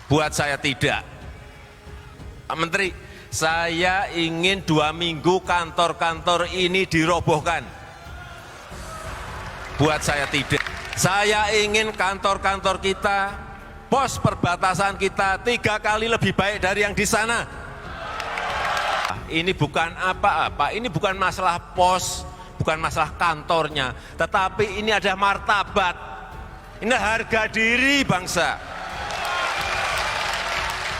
Buat saya tidak. Pak Menteri, saya ingin 2 minggu kantor-kantor ini dirobohkan. Buat saya tidak. Saya ingin kantor-kantor kita, pos perbatasan kita 3 kali lebih baik dari yang di sana. Ini bukan apa-apa, ini bukan masalah pos, bukan masalah kantornya, tetapi ini ada martabat, ini harga diri bangsa.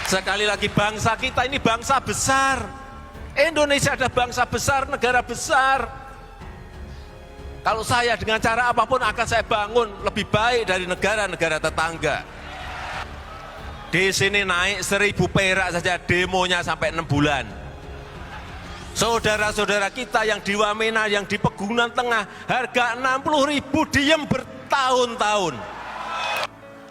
Sekali lagi, bangsa kita ini bangsa besar. Indonesia ada bangsa besar, negara besar. Kalau saya dengan cara apapun akan saya bangun lebih baik dari negara-negara tetangga. Di sini naik 1.000 perak saja demonya sampai 6 bulan. Saudara-saudara kita yang di Wamena, yang di Pegunungan Tengah, harga 60.000 diem bertahun-tahun.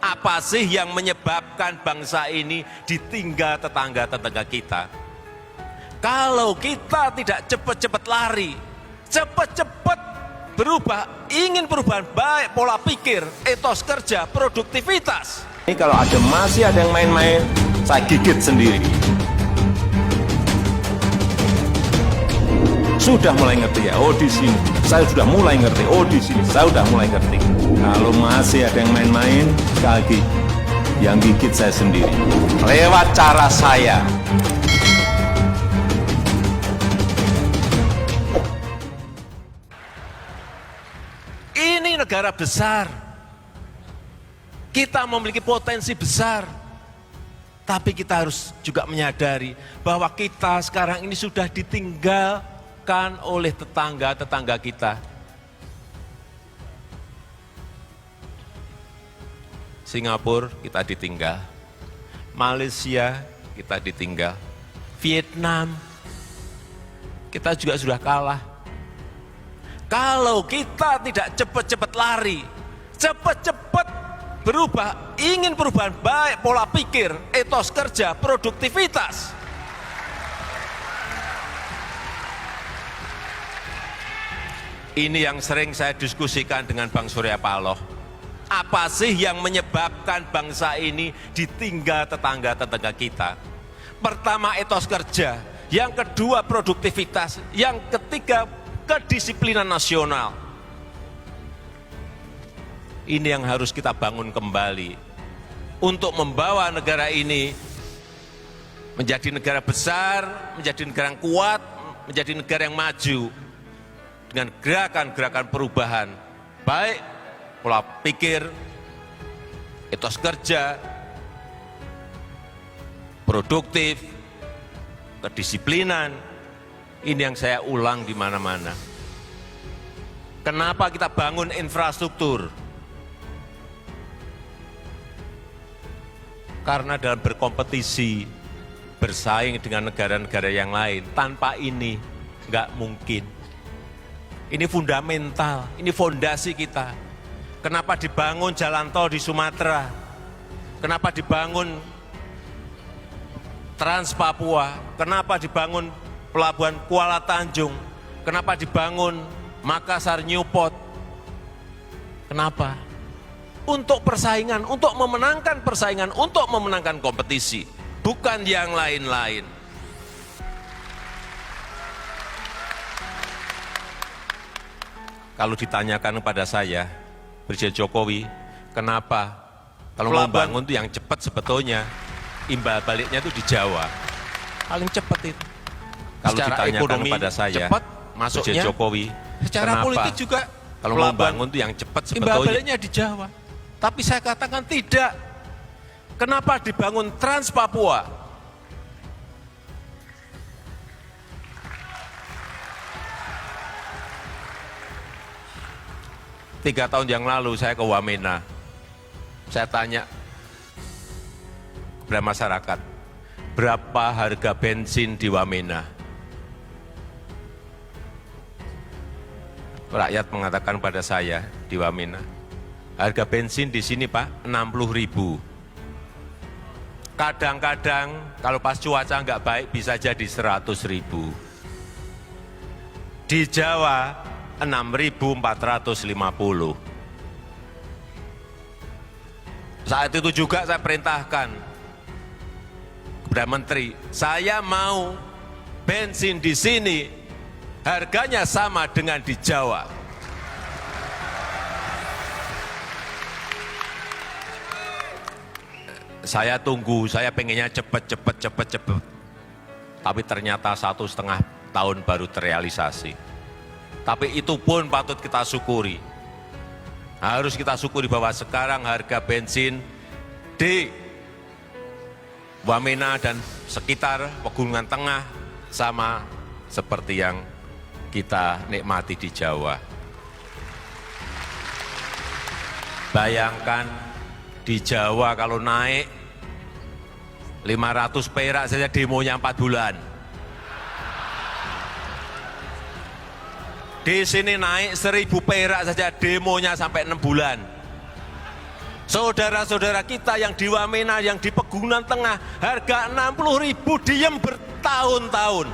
Apa sih yang menyebabkan bangsa ini ditinggal tetangga-tetangga kita? Kalau kita tidak cepat-cepat lari, cepat-cepat berubah, ingin perubahan baik pola pikir, etos kerja, produktivitas. Ini kalau masih ada yang main-main, saya gigit sendiri. Sudah mulai ngerti ya, oh di sini saya sudah mulai ngerti, oh di sini saya sudah mulai ngerti. Kalau masih ada yang main-main, sekali lagi yang gigit saya sendiri. Lewat cara saya. Ini negara besar. Kita memiliki potensi besar. Tapi kita harus juga menyadari bahwa kita sekarang ini sudah ditinggalkan oleh tetangga-tetangga kita. Singapura kita ditinggal, Malaysia kita ditinggal, Vietnam kita juga sudah kalah. Kalau kita tidak cepat-cepat lari, cepat-cepat berubah, ingin perubahan baik pola pikir, etos kerja, produktivitas. Ini yang sering saya diskusikan dengan Bang Surya Paloh. Apa sih yang menyebabkan bangsa ini ditinggal tetangga-tetangga kita? Pertama, etos kerja. Yang kedua, produktivitas. Yang ketiga, kedisiplinan nasional. Ini yang harus kita bangun kembali untuk membawa negara ini menjadi negara besar, menjadi negara yang kuat, menjadi negara yang maju dengan gerakan-gerakan perubahan, baik pola pikir, etos kerja, produktif, kedisiplinan. Ini yang saya ulang di mana-mana. Kenapa kita bangun infrastruktur? Karena dalam berkompetisi, bersaing dengan negara-negara yang lain, tanpa ini nggak mungkin. Ini fundamental, ini fondasi kita. Kenapa dibangun jalan tol di Sumatera? Kenapa dibangun Trans Papua? Kenapa dibangun Pelabuhan Kuala Tanjung? Kenapa dibangun Makassar Newport? Kenapa? Untuk persaingan, untuk memenangkan persaingan, untuk memenangkan kompetisi, bukan yang lain-lain. Kalau ditanyakan kepada saya, Presiden Jokowi, kenapa kalau mau bangun itu yang cepat sebetulnya, imbal baliknya itu di Jawa, paling cepat itu. Kalau ditanyakan kepada saya, cepat masuknya, Presiden Jokowi, secara kenapa politik juga kalau mau bangun itu yang cepat sebetulnya, imbal baliknya di Jawa. Tapi saya katakan tidak. Kenapa dibangun Trans Papua? Tiga tahun yang lalu saya ke Wamena. Saya tanya kepada masyarakat, berapa harga bensin di Wamena? Rakyat mengatakan pada saya di Wamena, harga bensin di sini Pak 60.000. Kadang-kadang kalau pas cuaca nggak baik bisa jadi 100.000. Di Jawa 6.450. Saat itu juga saya perintahkan Perdana Menteri, saya mau bensin di sini harganya sama dengan di Jawa. Saya tunggu, saya pengennya cepet. Tapi ternyata 1,5 tahun baru terrealisasi. Tapi itu pun patut kita syukuri. Harus kita syukuri bahwa sekarang harga bensin di Wamena dan sekitar Pegunungan Tengah sama seperti yang kita nikmati di Jawa. Bayangkan di Jawa kalau naik 500 perak saja demonya 4 bulan. Di sini naik 1.000 perak saja demonya sampai 6 bulan. Saudara-saudara kita yang di Wamena, yang di Pegunungan Tengah, harga 60.000 diem bertahun-tahun.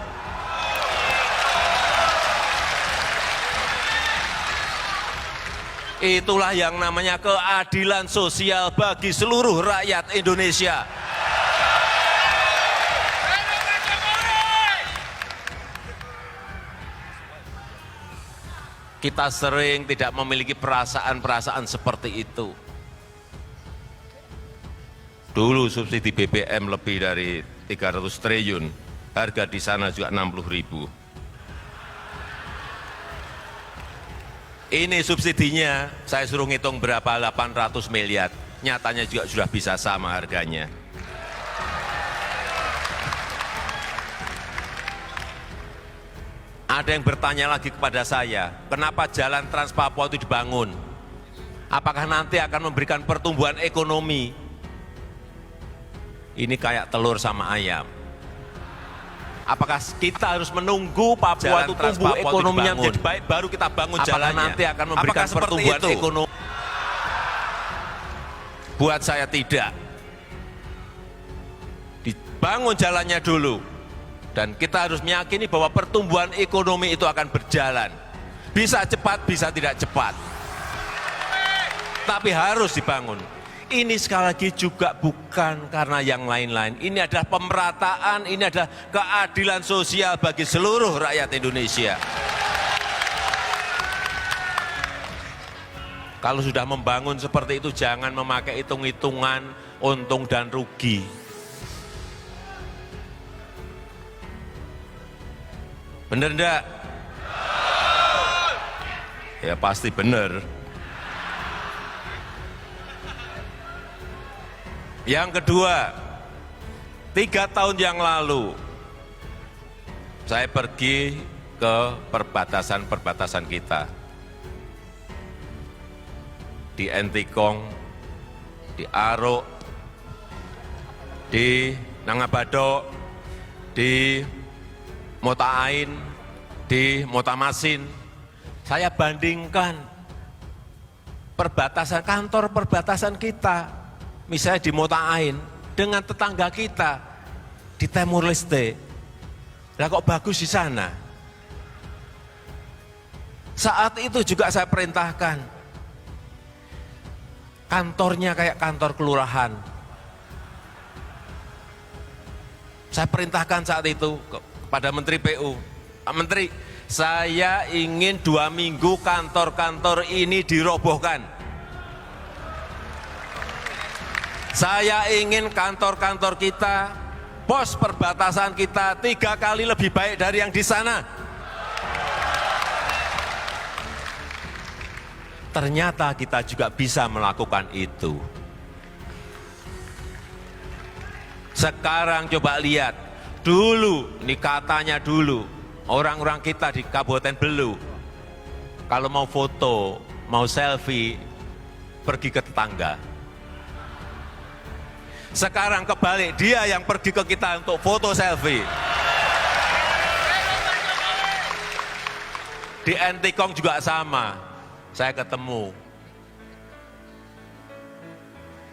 Itulah yang namanya keadilan sosial bagi seluruh rakyat Indonesia. Kita sering tidak memiliki perasaan-perasaan seperti itu. Dulu subsidi BBM lebih dari 300 triliun, harga di sana juga 60.000. Ini subsidinya, saya suruh ngitung berapa, 800 miliar. Nyatanya juga sudah bisa sama harganya. Ada yang bertanya lagi kepada saya, kenapa jalan Trans Papua itu dibangun? Apakah nanti akan memberikan pertumbuhan ekonomi? Ini kayak telur sama ayam. Apakah kita harus menunggu Papua itu tumbuh ekonominya menjadi baik baru kita bangun jalannya? Apakah nanti akan memberikan pertumbuhan ekonomi? Buat saya tidak. Dibangun jalannya dulu. Dan kita harus meyakini bahwa pertumbuhan ekonomi itu akan berjalan. Bisa cepat, bisa tidak cepat. Tapi harus dibangun. Ini sekali lagi juga bukan karena yang lain-lain. Ini adalah pemerataan, ini adalah keadilan sosial bagi seluruh rakyat Indonesia. Kalau sudah membangun seperti itu, jangan memakai hitung-hitungan untung dan rugi. Benar enggak? Ya pasti benar. Yang kedua, 3 tahun yang lalu, saya pergi ke perbatasan-perbatasan kita. Di Entikong, di Aruk, di Nangabadok, di Motaain, di Motamasin. Saya bandingkan perbatasan, kantor perbatasan kita, misalnya di Motaain, dengan tetangga kita di Timur Leste. Lah kok bagus di sana? Saat itu juga saya perintahkan, kantornya kayak kantor kelurahan. Saya perintahkan saat itu kepada Menteri PU, Pak Menteri, saya ingin 2 minggu kantor-kantor ini dirobohkan. Saya ingin kantor-kantor kita, pos perbatasan kita 3 kali lebih baik dari yang di sana. Ternyata kita juga bisa melakukan itu. Sekarang coba lihat, dulu, ini katanya dulu, orang-orang kita di Kabupaten Belu, kalau mau foto, mau selfie, pergi ke tetangga. Sekarang kebalik, dia yang pergi ke kita untuk foto selfie. Di Entikong juga sama. Saya ketemu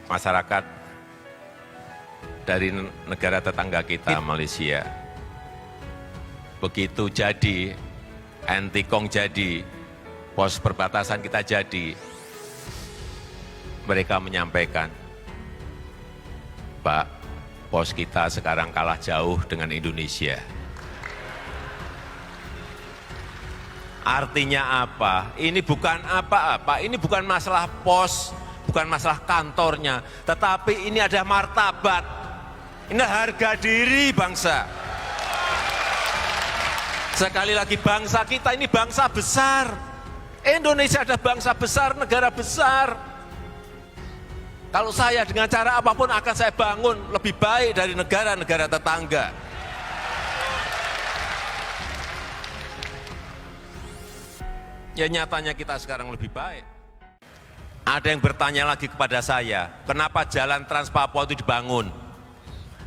masyarakat dari negara tetangga kita, Malaysia. Begitu jadi, Entikong jadi, pos perbatasan kita jadi, mereka menyampaikan, Pak, Pos kita sekarang kalah jauh dengan Indonesia. Artinya apa? Ini bukan apa-apa, ini bukan masalah pos, bukan masalah kantornya, tetapi ini ada martabat, ini harga diri bangsa. Sekali lagi, bangsa kita ini bangsa besar. Indonesia adalah bangsa besar, negara besar. Kalau saya dengan cara apapun akan saya bangun lebih baik dari negara-negara tetangga. Ya nyatanya kita sekarang lebih baik. Ada yang bertanya lagi kepada saya, kenapa jalan Trans Papua itu dibangun?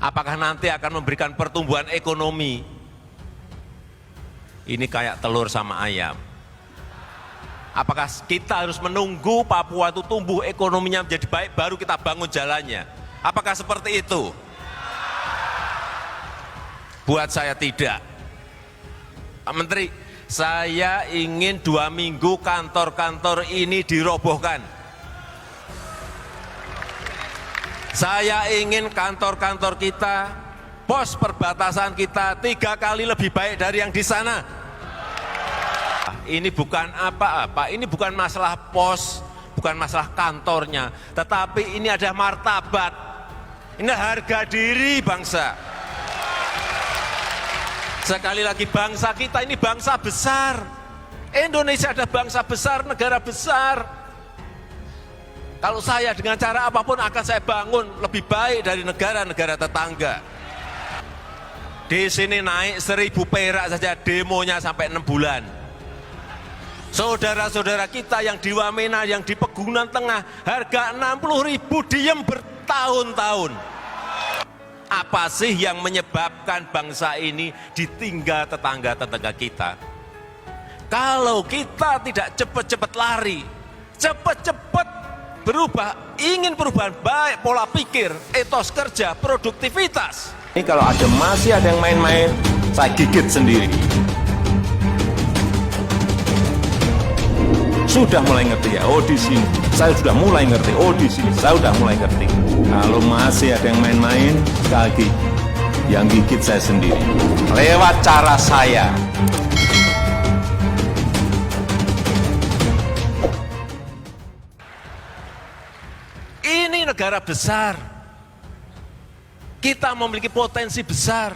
Apakah nanti akan memberikan pertumbuhan ekonomi? Ini kayak telur sama ayam. Apakah kita harus menunggu Papua itu tumbuh ekonominya menjadi baik baru kita bangun jalannya? Apakah seperti itu? Buat saya tidak. Pak Menteri, saya ingin 2 minggu kantor-kantor ini dirobohkan. Saya ingin kantor-kantor kita, pos perbatasan kita 3 kali lebih baik dari yang di sana. Ini bukan apa-apa, ini bukan masalah pos, bukan masalah kantornya, tetapi ini ada martabat, ini harga diri bangsa. Sekali lagi, bangsa kita ini bangsa besar. Indonesia adalah bangsa besar, negara besar. Kalau saya dengan cara apapun akan saya bangun lebih baik dari negara-negara tetangga. Di sini naik 1.000 perak saja demonya sampai 6 bulan. Saudara-saudara kita yang di Wamena, yang di Pegunungan Tengah, harga 60.000 diem bertahun-tahun. Apa sih yang menyebabkan bangsa ini ditinggal tetangga-tetangga kita? Kalau kita tidak cepat-cepat lari, cepat-cepat berubah, ingin perubahan baik pola pikir, etos kerja, produktivitas. Ini kalau masih ada yang main-main, saya gigit sendiri. Sudah mulai ngerti ya, oh di sini saya sudah mulai ngerti, oh di sini saya sudah mulai ngerti. Kalau masih ada yang main-main, sekali lagi, yang gigit saya sendiri. Lewat cara saya. Ini negara besar. Kita memiliki potensi besar.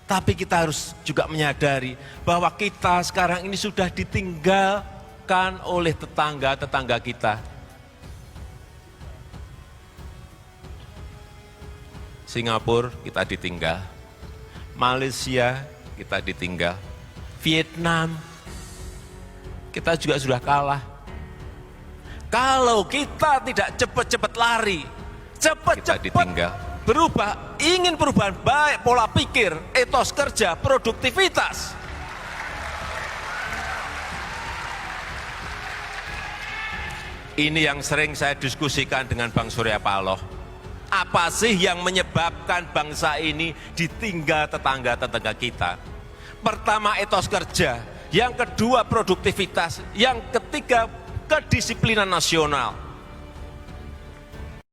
Tapi kita harus juga menyadari bahwa kita sekarang ini sudah ditinggalkan oleh tetangga-tetangga kita. Singapura kita ditinggal, Malaysia kita ditinggal, Vietnam kita juga sudah kalah. Kalau kita tidak cepat-cepat lari, cepat-cepat berubah, ingin perubahan baik pola pikir, etos kerja, produktivitas. Ini yang sering saya diskusikan dengan Bang Surya Paloh. Apa sih yang menyebabkan bangsa ini ditinggal tetangga-tetangga kita? Pertama, etos kerja. Yang kedua, produktivitas. Yang ketiga, kedisiplinan nasional.